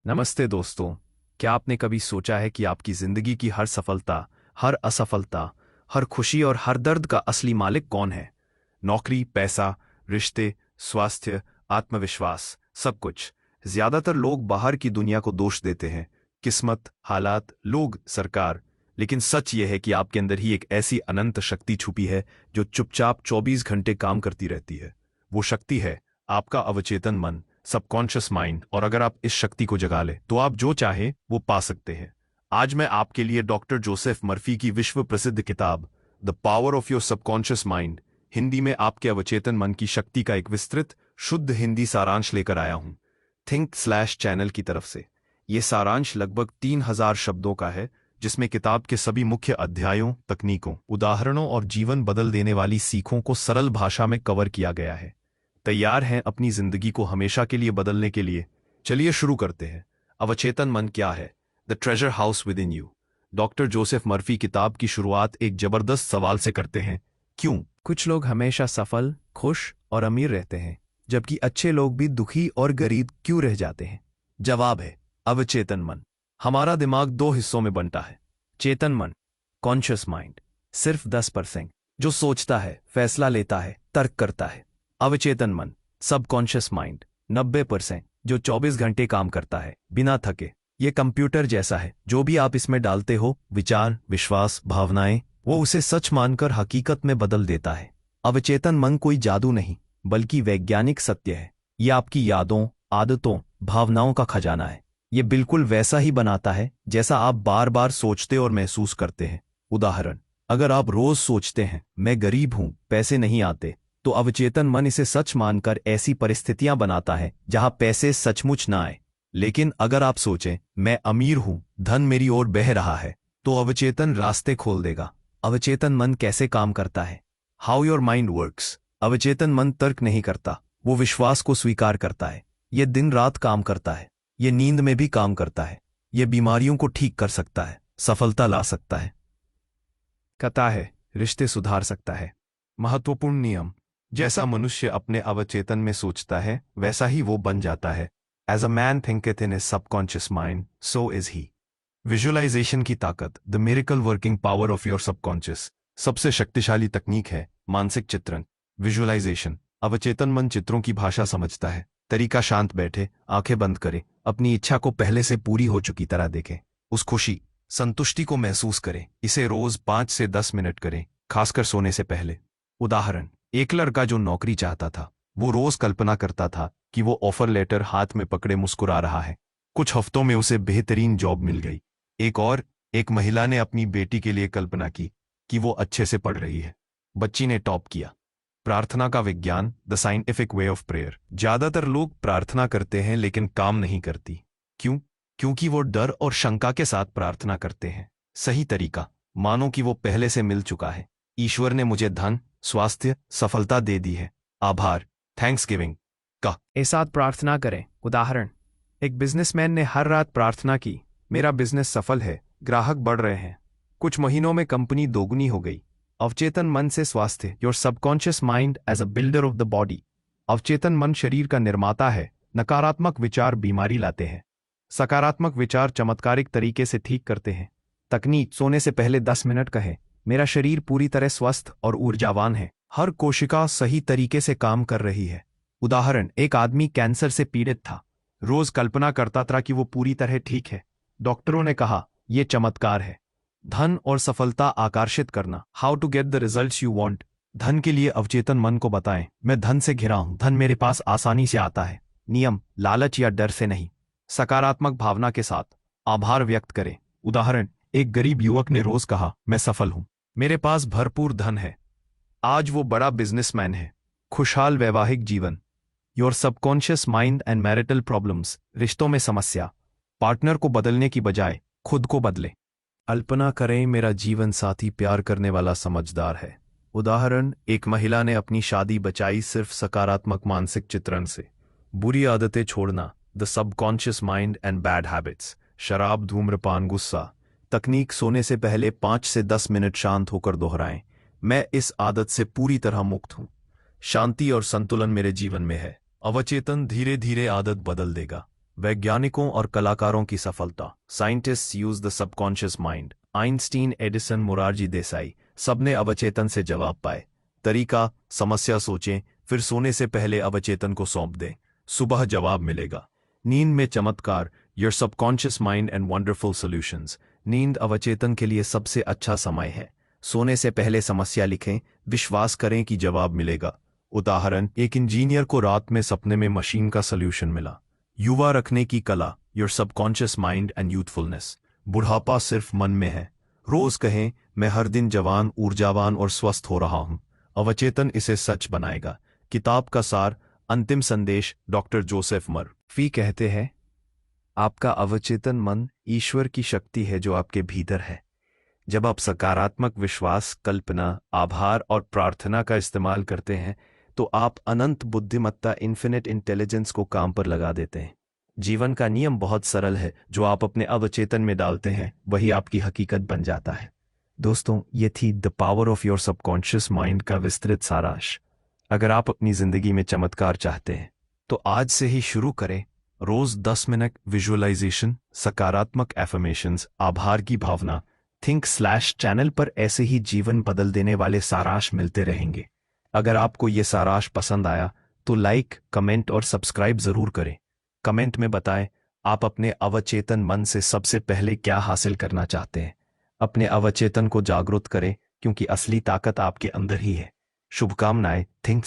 नमस्ते दोस्तों। क्या आपने कभी सोचा है कि आपकी जिंदगी की हर सफलता, हर असफलता, हर खुशी और हर दर्द का असली मालिक कौन है? नौकरी, पैसा, रिश्ते, स्वास्थ्य, आत्मविश्वास, सब कुछ। ज्यादातर लोग बाहर की दुनिया को दोष देते हैं, किस्मत, हालात, लोग, सरकार। लेकिन सच यह है कि आपके अंदर ही एक ऐसी अनंत शक्ति छुपी है जो चुपचाप 24 घंटे काम करती रहती है। वो शक्ति है आपका अवचेतन मन, सबकॉन्शियस माइंड। और अगर आप इस शक्ति को जगा ले तो आप जो चाहे वो पा सकते हैं। आज मैं आपके लिए डॉक्टर जोसेफ मर्फी की विश्व प्रसिद्ध किताब the power of your subconscious mind, Hindi में आपके अवचेतन मन की शक्ति, का एक विस्तृत शुद्ध हिंदी सारांश लेकर आया हूं थिंक स्लैश चैनल की तरफ से। यह सारांश लगभग 3000 शब्दों का है, जिसमें किताब के सभी मुख्य अध्यायों, तकनीकों, उदाहरणों और जीवन बदल देने वाली सीखों को सरल भाषा में कवर किया गया है। तैयार हैं अपनी जिंदगी को हमेशा के लिए बदलने के लिए? चलिए शुरू करते हैं। अवचेतन मन क्या है? The treasure house with in you. Doctor Joseph Murphy किताब की शुरुआत एक जबरदस्त सवाल से करते हैं, क्यों कुछ लोग हमेशा सफल, खुश और अमीर रहते हैं, जबकि अच्छे लोग भी दुखी और गरीब क्यों रह जाते हैं? जवाब है अवचेतन मन। हमारा दिमाग दो हिस्सों में बनता है। चेतन मन, कॉन्शियस माइंड, सिर्फ 10%, जो सोचता है, फैसला लेता है, तर्क करता है। अवचेतन मन, सबकॉन्शियस माइंड, 90%, जो 24 घंटे काम करता है बिना थके। ये कंप्यूटर जैसा है, जो भी आप इसमें डालते हो, विचार, विश्वास, भावनाएं, वो उसे सच मानकर हकीकत में बदल देता है। अवचेतन मन कोई जादू नहीं, बल्कि वैज्ञानिक सत्य है। ये आपकी यादों, आदतों, भावनाओं का खजाना है। ये बिल्कुल वैसा ही बनाता है जैसा आप बार बार सोचते और महसूस करते हैं। उदाहरण, अगर आप रोज सोचते हैं मैं गरीब हूं, पैसे नहीं आते, तो अवचेतन मन इसे सच मानकर ऐसी परिस्थितियां बनाता है जहां पैसे सचमुच ना आए। लेकिन अगर आप सोचें मैं अमीर हूं, धन मेरी ओर बह रहा है, तो अवचेतन रास्ते खोल देगा। अवचेतन मन कैसे काम करता है? How your mind works. अवचेतन मन तर्क नहीं करता, वो विश्वास को स्वीकार करता है। ये दिन रात काम करता है, ये नींद में भी काम करता है। ये बीमारियों को ठीक कर सकता है, सफलता ला सकता है, कथा है, रिश्ते सुधार सकता है। महत्वपूर्ण नियम, जैसा मनुष्य अपने अवचेतन में सोचता है वैसा ही वो बन जाता है। As a man thinketh in his subconscious mind, so is he. Visualization की ताकत, the miracle working power of your subconscious. सबसे शक्तिशाली तकनीक है मानसिक चित्रण, विजुअलाइजेशन। अवचेतन मन चित्रों की भाषा समझता है। तरीका, शांत बैठे, आंखें बंद करें, अपनी इच्छा को पहले से पूरी हो चुकी तरह देखें, उस खुशी, संतुष्टि को महसूस करें। इसे रोज 5 से 10 मिनट करें, खासकर सोने से पहले। उदाहरण, एक लड़का जो नौकरी चाहता था, वो रोज कल्पना करता था कि वो ऑफर लेटर हाथ में पकड़े मुस्कुरा रहा है। कुछ हफ्तों में उसे बेहतरीन जॉब मिल गई। एक महिला ने अपनी बेटी के लिए कल्पना की कि वो अच्छे से पढ़ रही है। बच्ची ने टॉप किया। प्रार्थना का विज्ञान, the scientific way of prayer. ज्यादातर लोग प्रार्थना करते हैं लेकिन काम नहीं करती। क्यों? क्योंकि वो डर और शंका के साथ प्रार्थना करते हैं। सही तरीका, मानो कि वो पहले से मिल चुका है। ईश्वर ने मुझे धन, स्वास्थ्य, सफलता दे दी है, आभार, थैंक्सगिविंग का एक साथ प्रार्थना करें। उदाहरण, एक बिजनेसमैन ने हर रात प्रार्थना की, मेरा बिजनेस सफल है, ग्राहक बढ़ रहे हैं। कुछ महीनों में कंपनी दोगुनी हो गई। अवचेतन मन से स्वास्थ्य, your subconscious mind as a builder of the body. अवचेतन मन शरीर का निर्माता है। नकारात्मक विचार बीमारी लाते हैं, सकारात्मक विचार चमत्कारिक तरीके से ठीक करते हैं। तकनीक, सोने से पहले 10 मिनट कहें, मेरा शरीर पूरी तरह स्वस्थ और ऊर्जावान है, हर कोशिका सही तरीके से काम कर रही है। उदाहरण, एक आदमी कैंसर से पीड़ित था, रोज कल्पना करता था कि वो पूरी तरह ठीक है। डॉक्टरों ने कहा यह चमत्कार है। धन और सफलता आकर्षित करना, how to get the results you want. धन के लिए अवचेतन मन को बताएं, मैं धन से घिरा हूं, धन मेरे पास आसानी से आता है। नियम, लालच या डर से नहीं, सकारात्मक भावना के साथ। आभार व्यक्त करें। उदाहरण, एक गरीब युवक ने रोज कहा मैं सफल हूं, मेरे पास भरपूर धन है, आज वो बड़ा बिजनेसमैन है। खुशहाल वैवाहिक जीवन, your subconscious mind and marital problems. रिश्तों में समस्या, पार्टनर को बदलने की बजाय खुद को बदले। कल्पना करें मेरा जीवन साथी प्यार करने वाला, समझदार है। उदाहरण, एक महिला ने अपनी शादी बचाई सिर्फ सकारात्मक मानसिक चित्रण से। बुरी आदतें छोड़ना, the subconscious mind and bad habits. शराब, धूम्रपान, गुस्सा। तकनीक, सोने से पहले 5 से 10 मिनट शांत होकर दोहराएं, मैं इस आदत से पूरी तरह मुक्त हूं, शांति और संतुलन मेरे जीवन में है। अवचेतन धीरे धीरे आदत बदल देगा। वैज्ञानिकों और कलाकारों की सफलता। Scientists use the subconscious mind. Einstein, Edison, Morarji Desai, सबने अवचेतन से जवाब पाए। तरीका, समस्या सोचें, फिर सोने से पहले अवचेतन को सौंप दें। सुबह जवाब मिलेगा। नींद में चमत्कार, your subconscious mind and wonderful solutions. नींद अवचेतन के लिए सबसे अच्छा समय है। सोने से पहले समस्या लिखें, विश्वास करें कि जवाब मिलेगा। उदाहरण, एक इंजीनियर को रात में सपने में मशीन का सॉल्यूशन मिला। युवा रखने की कला, your subconscious mind and youthfulness. बुढ़ापा सिर्फ मन में है। रोज कहें, मैं हर दिन जवान, ऊर्जावान और स्वस्थ हो रहा हूं। अवचेतन इसे सच बनाएगा। किताब का सार, अंतिम संदेश, डॉक्टर जोसेफ मर्फी कहते हैं, आपका अवचेतन मन ईश्वर की शक्ति है जो आपके भीतर है। जब आप सकारात्मक विश्वास, कल्पना, आभार और प्रार्थना का इस्तेमाल करते हैं तो आप अनंत बुद्धिमत्ता, इन्फिनिट इंटेलिजेंस को काम पर लगा देते हैं। जीवन का नियम बहुत सरल है, जो आप अपने अवचेतन में डालते हैं वही आपकी हकीकत बन जाता है। दोस्तों, ये थी the power of your subconscious mind का विस्तृत सारांश। अगर आप अपनी जिंदगी में चमत्कार चाहते हैं तो आज से ही शुरू करें। रोज 10 मिनट विजुअलाइजेशन, सकारात्मक एफर्मेशंस, आभार की भावना। थिंक/चैनल पर ऐसे ही जीवन बदल देने वाले सारांश मिलते रहेंगे। अगर आपको ये सारांश पसंद आया तो लाइक, कमेंट और सब्सक्राइब जरूर करें। कमेंट में बताएं आप अपने अवचेतन मन से सबसे पहले क्या हासिल करना चाहते हैं। अपने अवचेतन को जागरूक करें, क्योंकि असली ताकत आपके अंदर ही है। शुभकामनाएं। थिंक/।